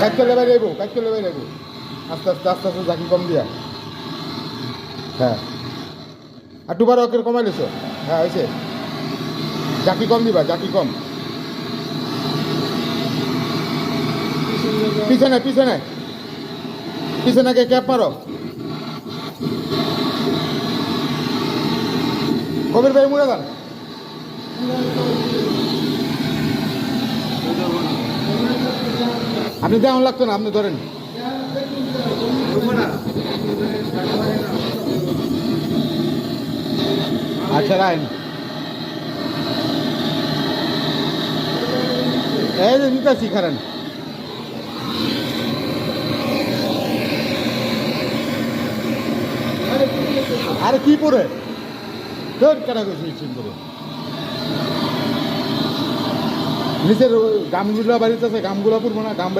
কাজ করলে বাইরে যাবো, কাজ করলে বাইরে যাবো। আস্তে আস্তে আস্তে আস্তে জাকি কম দিয়া। হ্যাঁ, আর দুবার ওকে কমাই লেছো। হ্যাঁ হয়েছে, জাকি কম দিবা, জাকি কম। পিছনে পিছনে পিছনে ক্যাপ মারো। কবির ভাই মুড়ে যান। আপনি দেওয়ান লাগতো না, আপনি ধরেন। আচ্ছা রাইন, এই যে নিতেছি খারেন। আরে কি পরে ধর কাটা করছি চিন করে। নিচের গামগুলা বাড়িতে আছে, গামগুলা পড়বো না, গাম বাড়ি